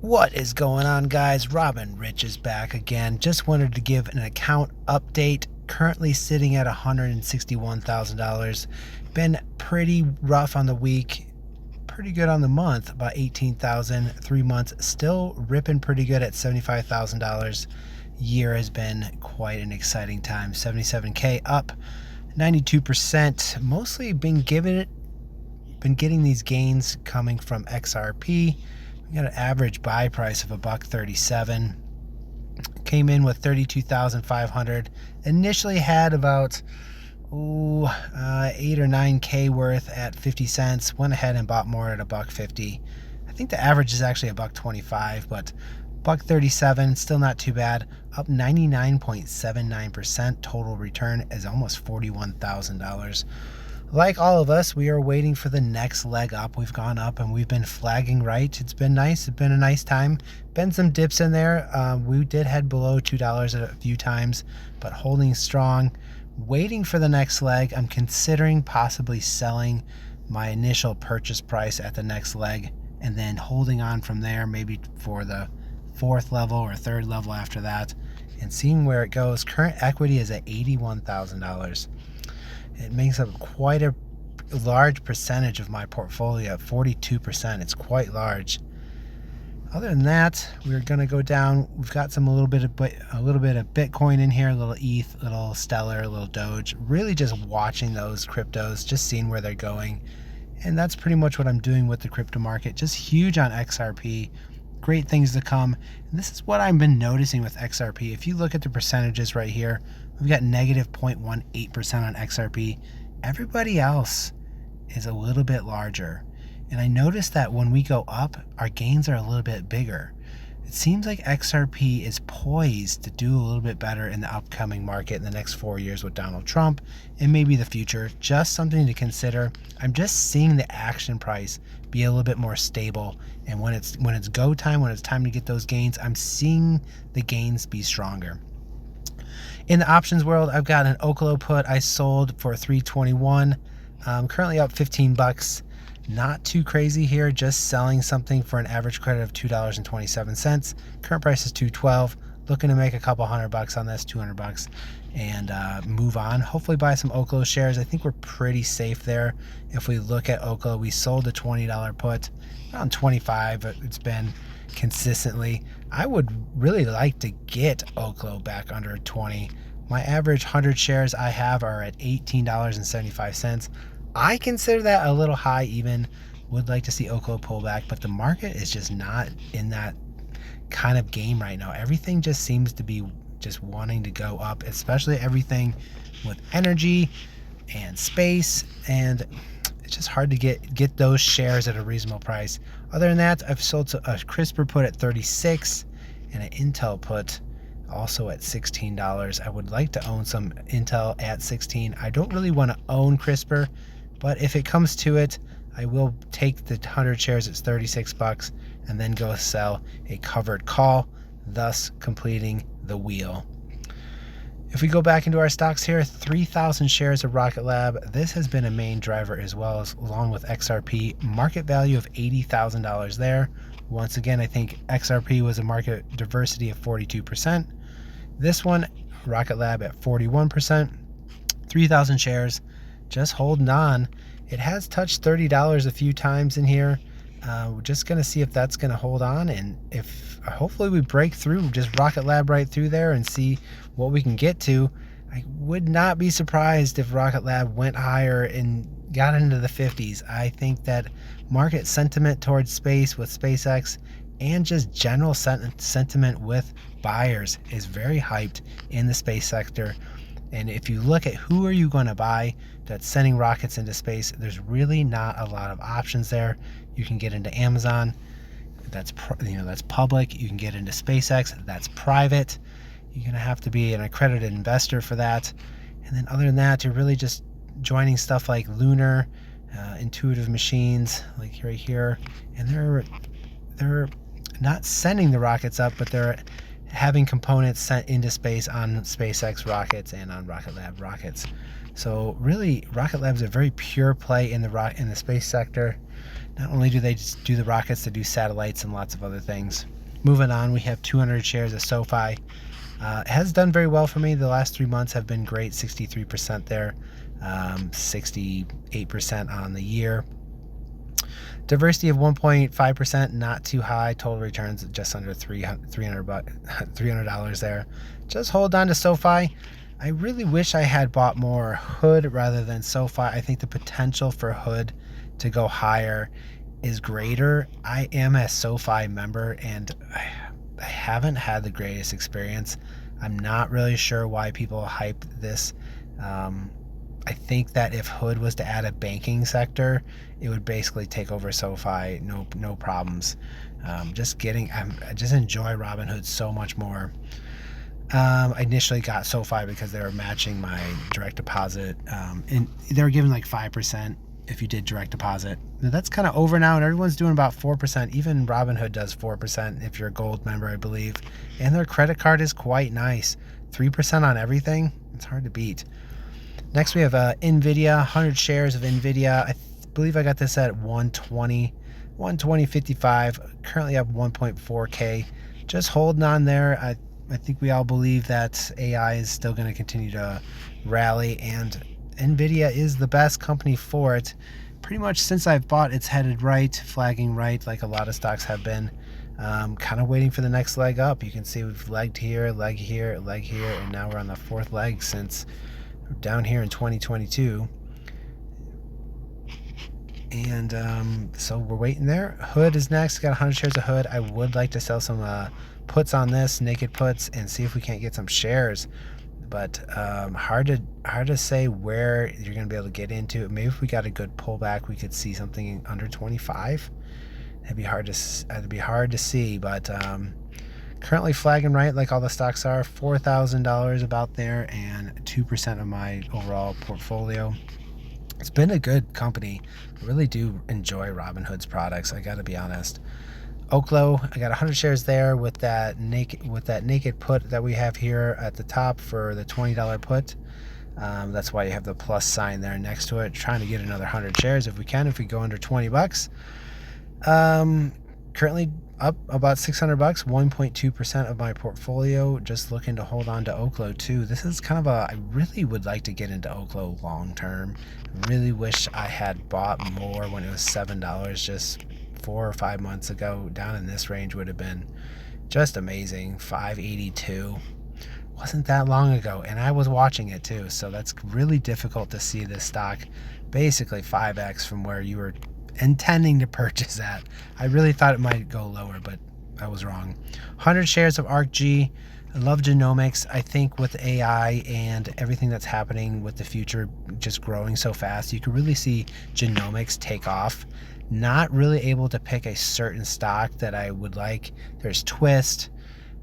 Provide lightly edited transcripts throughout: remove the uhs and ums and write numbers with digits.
What is going on, guys? Robin Rich is back again. Just wanted to give an account update. Currently sitting at $161,000. Been pretty rough on the week, pretty good on the month, about 18,000. 3 months still ripping pretty good at $75,000. Year has been quite an exciting time. 77K up 92%. Mostly been getting these gains coming from XRP. We got an average buy price of $1.37. Came in with 32,500. Initially had about 8 or 9K worth at 50 cents. Went ahead and bought more at $1.50. I think the average is actually $1.25, but $1.37 still not too bad. Up 99.79%. Total return is almost $41,000. Like all of us, we are waiting for the next leg up. We've gone up and we've been flagging right. It's been nice. It's been a nice time. Been some dips in there. We did head below $2 a few times, but holding strong. Waiting for the next leg. I'm considering possibly selling my initial purchase price at the next leg and then holding on from there, maybe for the fourth level or third level after that, and seeing where it goes. Current equity is at $81,000. It makes up quite a large percentage of my portfolio, 42%. It's quite large. Other than that, we're going to go down. We've got a little bit of Bitcoin in here, a little ETH, a little Stellar, a little Doge. Really just watching those cryptos, just seeing where they're going. And that's pretty much what I'm doing with the crypto market. Just huge on XRP. Great things to come. And this is what I've been noticing with XRP. If you look at the percentages right here, we've got negative 0.18% on XRP. Everybody else is a little bit larger. And I noticed that when we go up, our gains are a little bit bigger. It seems like XRP is poised to do a little bit better in the upcoming market in the next 4 years with Donald Trump and maybe the future. Just something to consider. I'm just seeing the action price be a little bit more stable. And when it's go time, when it's time to get those gains, I'm seeing the gains be stronger. In the options world, I've got an OKLO put I sold for $321. Currently up 15 bucks. Not too crazy here, just selling something for an average credit of $2.27. Current price is $2.12. Looking to make a couple $100 on this, $200, and move on. Hopefully buy some OKLO shares. I think we're pretty safe there. If we look at OKLO, we sold a $20 put, around 25. It's been consistently. I would really like to get OKLO back under 20. My average 100 shares I have are at $18.75. I consider that a little high even. Would like to see OKLO pull back, but the market is just not in that kind of game right now. Everything just seems to be just wanting to go up, especially everything with energy and space, and it's just hard to get those shares at a reasonable price. Other than that, I've sold a CRISPR put at 36 and an Intel put also at $16. I would like to own some Intel at 16. I don't really want to own CRISPR, but if it comes to it, I will take the 100 shares at 36 bucks and then go sell a covered call, thus completing the wheel. If we go back into our stocks here, 3,000 shares of Rocket Lab. This has been a main driver as well, as along with XRP. Market value of $80,000 there. Once again, I think XRP was a market diversity of 42%. This one, Rocket Lab at 41%. 3,000 shares, just holding on. It has touched $30 a few times in here. We're just going to see if that's going to hold on, and if hopefully we break through, just Rocket Lab right through there and see what we can get to. I would not be surprised if Rocket Lab went higher and got into the 50s. I think that market sentiment towards space with SpaceX and just general sentiment with buyers is very hyped in the space sector. And if you look at who are you going to buy that's sending rockets into space, there's really not a lot of options there. You can get into Amazon, that's public. You can get into SpaceX, that's private. You're going to have to be an accredited investor for that. And then other than that, you're really just joining stuff like Lunar, Intuitive Machines, like right here. And they're not sending the rockets up, but they're having components sent into space on SpaceX rockets and on Rocket Lab rockets. So really, Rocket Lab is a very pure play in the space sector. Not only do they just do the rockets, they do satellites and lots of other things. Moving on, we have 200 shares of SoFi. It has done very well for me. The last 3 months have been great, 63% there, 68% on the year. Diversity of 1.5%, not too high. Total returns just under $300 there. Just hold on to SoFi. I really wish I had bought more Hood rather than SoFi. I think the potential for Hood to go higher is greater. I am a SoFi member and I haven't had the greatest experience. I'm not really sure why people hype this. I think that if Hood was to add a banking sector, it would basically take over SoFi, no problems. I just enjoy Robinhood so much more. I initially got SoFi because they were matching my direct deposit, and they were giving like 5% if you did direct deposit. Now, that's kind of over now, and everyone's doing about 4%. Even Robinhood does 4% if you're a gold member, I believe. And their credit card is quite nice. 3% on everything. It's hard to beat. Next, we have NVIDIA, 100 shares of NVIDIA. I believe I got this at 120.55. Currently up 1.4K. Just holding on there. I think we all believe that AI is still going to continue to rally, and NVIDIA is the best company for it. Pretty much since I've bought, it's headed right, flagging right, like a lot of stocks have been. Kind of waiting for the next leg up. You can see we've legged here, leg here, leg here, and now we're on the fourth leg since down here in 2022. And so we're waiting there. Hood is next. Got 100 shares of Hood. I would like to sell some puts on this, naked puts, and see if we can't get some shares. But hard to say where you're going to be able to get into it. Maybe if we got a good pullback, we could see something under 25. That'd be hard to see, but currently flagging right like all the stocks are. $4,000 about there, and 2% of my overall portfolio. It's been a good company. I really do enjoy Robinhood's products, I gotta be honest. OKLO, I got 100 shares there with that naked put that we have here at the top for the $20 put. That's why you have the plus sign there next to it. Trying to get another 100 shares if we can, if we go under 20 bucks. Currently up about 600 bucks, 1.2% of my portfolio. Just looking to hold on to OKLO too. This is kind of I really would like to get into OKLO long term. Really wish I had bought more when it was $7 just 4 or 5 months ago. Down in this range would have been just amazing. 582 wasn't that long ago, and I was watching it too, so that's really difficult to see this stock basically 5x from where you were intending to purchase at. I really thought it might go lower, but I was wrong. 100 shares of ARKG. I love genomics. I think with AI and everything that's happening with the future just growing so fast, you can really see genomics take off. Not really able to pick a certain stock that I would like. There's Twist.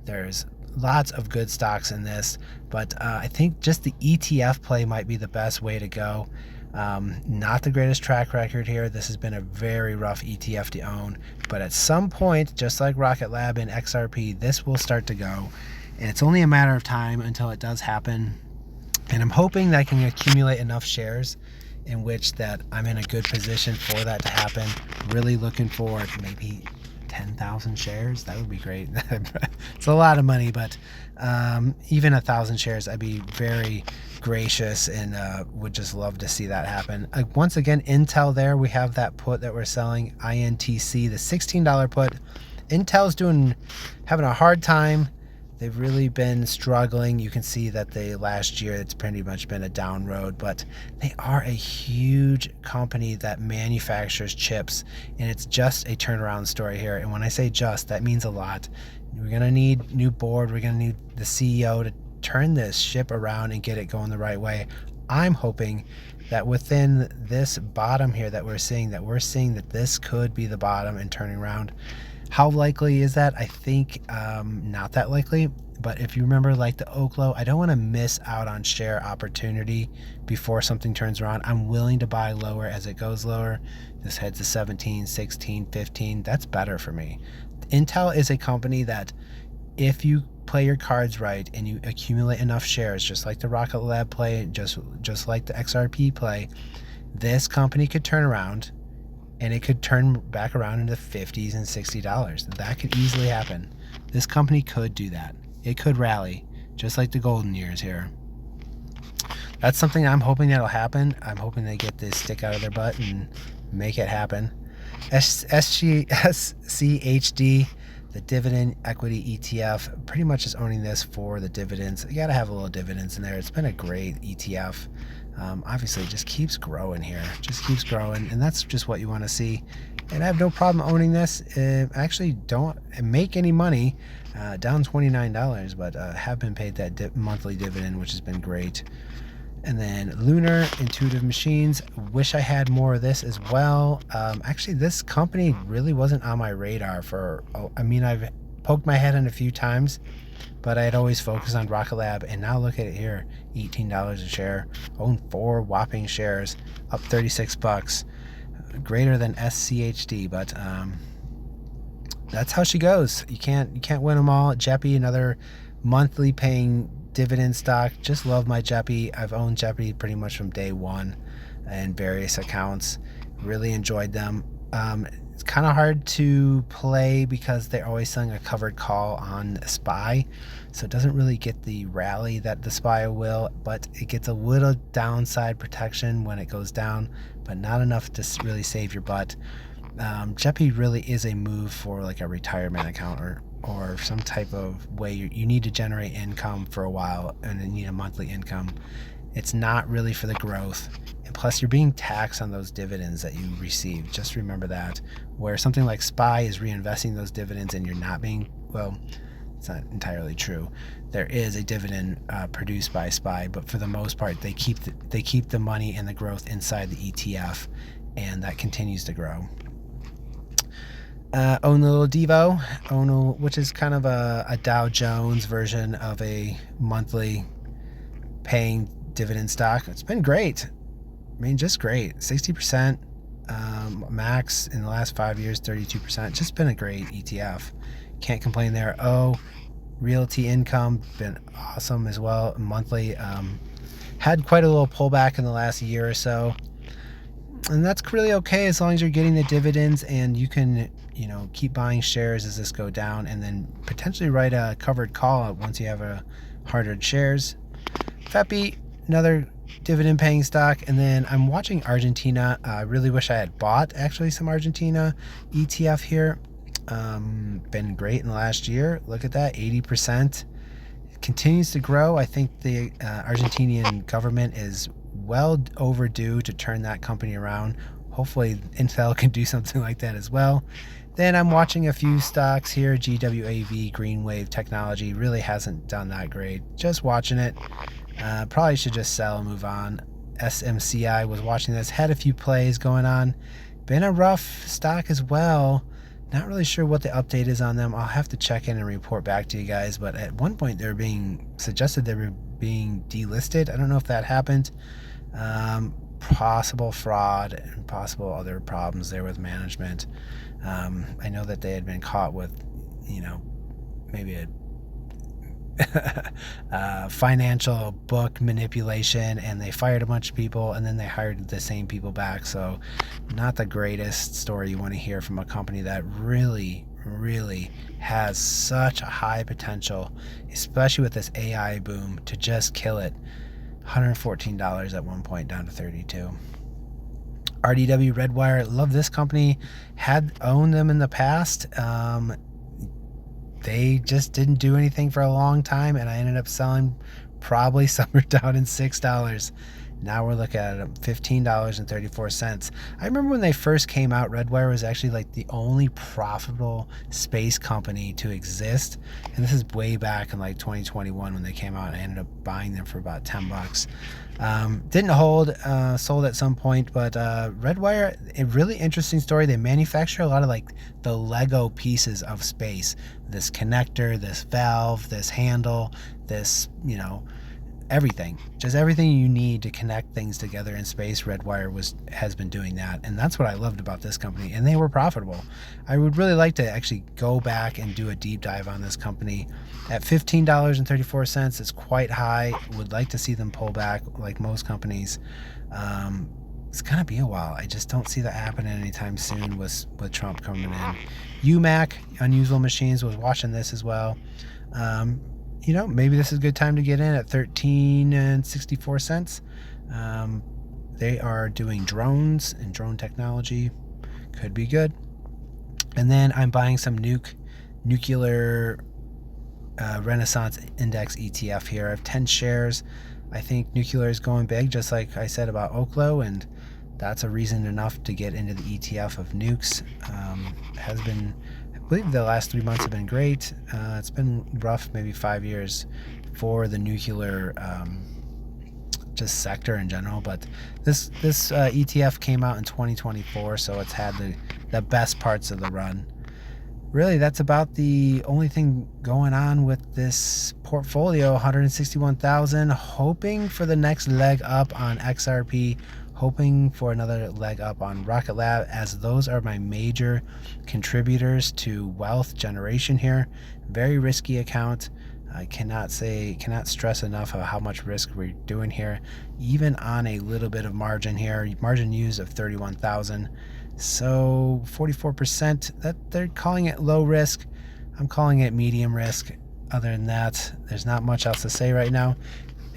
There's lots of good stocks in this, but I think just the ETF play might be the best way to go. Not the greatest track record here. This has been a very rough ETF to own, but at some point, just like Rocket Lab and XRP, this will start to go, and it's only a matter of time until it does happen. And I'm hoping that I can accumulate enough shares in which that I'm in a good position for that to happen. Really looking forward to maybe 10,000 shares. That would be great. It's a lot of money, but even 1,000 shares, I'd be very gracious and would just love to see that happen. Once again, Intel there, we have that put that we're selling, INTC, the $16 put. Intel's having a hard time. They've really been struggling. You can see that last year it's pretty much been a down road, but they are a huge company that manufactures chips, and it's just a turnaround story here. And when I say just, that means a lot. We're going to need new board. We're going to need the CEO to turn this ship around and get it going the right way. I'm hoping that within this bottom here that we're seeing that this could be the bottom and turning around. How likely is that? I think not that likely. But if you remember, like the OKLO, I don't want to miss out on share opportunity before something turns around. I'm willing to buy lower as it goes lower. This heads to 17, 16, 15. That's better for me. Intel is a company that if you play your cards right and you accumulate enough shares, just like the Rocket Lab play, just like the XRP play, this company could turn around and it could turn back around into $50s and $60. That could easily happen. This company could do that. It could rally, just like the golden years here. That's something I'm hoping that'll happen. I'm hoping they get this stick out of their butt and make it happen. SCHD, the dividend equity ETF, pretty much is owning this for the dividends. You got to have a little dividends in there. It's been a great ETF. Obviously, it just keeps growing here. Just keeps growing, and that's just what you want to see. And I have no problem owning this. I actually don't make any money, down $29, but have been paid that monthly dividend, which has been great. And then Lunar Intuitive Machines. Wish I had more of this as well. Actually, this company really wasn't on my radar I've poked my head in a few times, but I had always focused on RKLB, and now look at it here, $18 a share. Own 4 whopping shares, up 36 bucks, greater than SCHD, but that's how she goes. You can't win them all. Jeppy, another monthly paying dividend stock. Just love my Jeppy. I've owned Jeppy pretty much from day one and various accounts. Really enjoyed them. It's kind of hard to play because they're always selling a covered call on SPY, so it doesn't really get the rally that the SPY will, but it gets a little downside protection when it goes down, but not enough to really save your butt. Jeppy really is a move for like a retirement account or some type of way you need to generate income for a while and you need a monthly income. It's not really for the growth, and plus you're being taxed on those dividends that you receive. Just remember that. Where something like SPY is reinvesting those dividends and you're not being, well, it's not entirely true. There is a dividend produced by SPY, but for the most part they keep the money and the growth inside the ETF, and that continues to grow. Own a little Devo, which is kind of a Dow Jones version of a monthly paying dividend stock. It's been great. I mean, just great. 60%, max in the last 5 years, 32%. Just been a great ETF. Can't complain there. Realty Income, been awesome as well. Monthly, had quite a little pullback in the last year or so. And that's really okay as long as you're getting the dividends and you can, keep buying shares as this go down, and then potentially write a covered call once you have a hard-earned shares. FEPI, another dividend paying stock. And then I'm watching Argentina. I really wish I had bought actually some Argentina ETF here. Been great in the last year. Look at that, 80%. It continues to grow. I think the Argentinian government is well overdue to turn that company around. Hopefully Intel can do something like that as well. Then I'm watching a few stocks here. GWAV, Greenwave Technology, really hasn't done that great. Just watching it. Probably should just sell and move on. SMCI, was watching this, had a few plays going on. Been a rough stock as well. Not really sure what the update is on them. I'll have to check in and report back to you guys, but at one point they were being suggested they were being delisted. I don't know if that happened. Possible fraud and possible other problems there with management. I know that they had been caught with, maybe a financial book manipulation, and they fired a bunch of people and then they hired the same people back. So not the greatest story you want to hear from a company that really has such a high potential, especially with this AI boom, to just kill it. $114 at one point, down to $32. RDW Redwire, love this company. Had owned them in the past. They just didn't do anything for a long time, and I ended up selling probably somewhere down in $6. Now we're looking at $15.34. I remember when they first came out, Redwire was actually like the only profitable space company to exist, and this is way back in like 2021 when they came out, and I ended up buying them for about $10. Didn't hold, sold at some point, but Redwire, a really interesting story. They manufacture a lot of like the Lego pieces of space. This connector, this valve, this handle, this, everything, just everything you need to connect things together in space. Redwire has been doing that, and that's what I loved about this company, and they were profitable. I would really like to actually go back and do a deep dive on this company. At $15.34, it's quite high. Would like to see them pull back like most companies. it's gonna be a while. I just don't see that happening anytime soon with Trump coming in. UMAC, Unusual Machines, was watching this as well. You know, maybe this is a good time to get in at 13 and 64 cents. They are doing drones and drone technology. Could be good. And then I'm buying some nuclear Renaissance Index ETF here. I have 10 shares. I think nuclear is going big, just like I said about OKLO, and that's a reason enough to get into the ETF of nukes. Has been, I believe the last 3 months have been great. It's been rough, maybe 5 years for the nuclear just sector in general, but this ETF came out in 2024, so it's had the best parts of the run. Really, that's about the only thing going on with this portfolio. 161,000, hoping for the next leg up on XRP, hoping for another leg up on Rocket Lab, as those are my major contributors to wealth generation here. Very risky account. I cannot stress enough of how much risk we're doing here, even on a little bit of margin here. Margin use of 31,000. So 44%, that they're calling it low risk. I'm calling it medium risk. Other than that, there's not much else to say right now.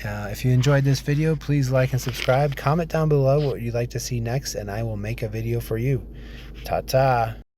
If you enjoyed this video, please like and subscribe. Comment down below what you'd like to see next, and I will make a video for you. Ta-ta.